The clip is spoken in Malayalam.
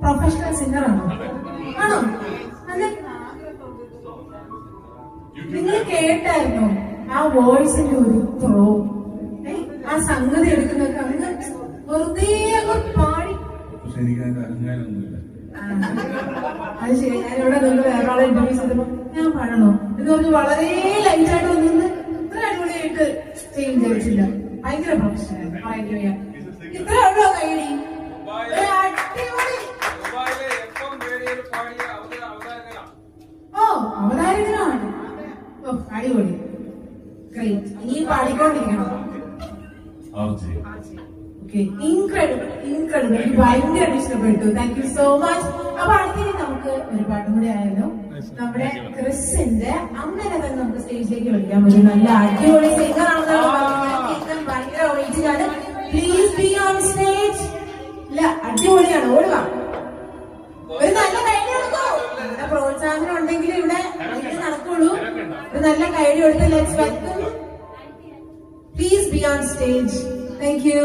പ്രൊഫഷണൽ സിംഗർ ആണോ? ആണോ? അതെ. നിങ്ങൾ കേട്ടായിരുന്നോ ആ വോയിസിന്റെ ഒരു ത്രോ? ആ സംഗതി എടുക്കുന്നൊക്കെ അങ്ങ് വെറുതെ പാടി. അത് ശരി. ഞാനിവിടെ നിങ്ങൾ വേറെ ആളെ ഇന്റർവ്യൂ ചെയ്തപ്പോ ഞാൻ പാടണോ എന്ന് പറഞ്ഞ് വളരെ ലൈറ്റായിട്ട് വന്നിരുന്ന് ഇത്ര അടിപൊളിയായിട്ട് ചെയ്യും വിചാരിച്ചില്ല. ഭയങ്കര പ്രൊഫഷണൽ. ഇത്ര ഉള്ളോ കൈയടി? ഓ, അവതാരകനാണ്. ഓ, അടിപൊളി. ഗ്രേറ്റ്. ഇനി പാടിക്കൊണ്ടിരിക്കണം. Incredible, incredible. എനിക്ക് ഭയങ്കരമായിട്ട് ഇഷ്ടപ്പെട്ടു. Thank you so much. അപ്പൊ അടുത്തേക്ക് നമുക്ക് ഒരു പാട്ടും കൂടി ആയാലും നമ്മുടെ ക്രിസിന്റെ അമ്മനെ തന്നെ നമുക്ക് സ്റ്റേജിലേക്ക് വിളിക്കാൻ പറ്റും. നല്ല അടിപൊളി സിംഗർ ആണെന്നാണ് ഭയങ്കര ഒറിജിനാണ്. Please be on stage. ഇല്ല, അടിപൊളിയാണ്. ഓടുക. ഒരു നല്ല കൈഡി കൊടുക്കോ. ഇവിടെ പ്രോത്സാഹനം ഉണ്ടെങ്കിൽ ഇവിടെ നടക്കുള്ളൂ. ഒരു നല്ല കൈഡി കൊടുത്ത് let's welcome. Please be on stage. Thank you.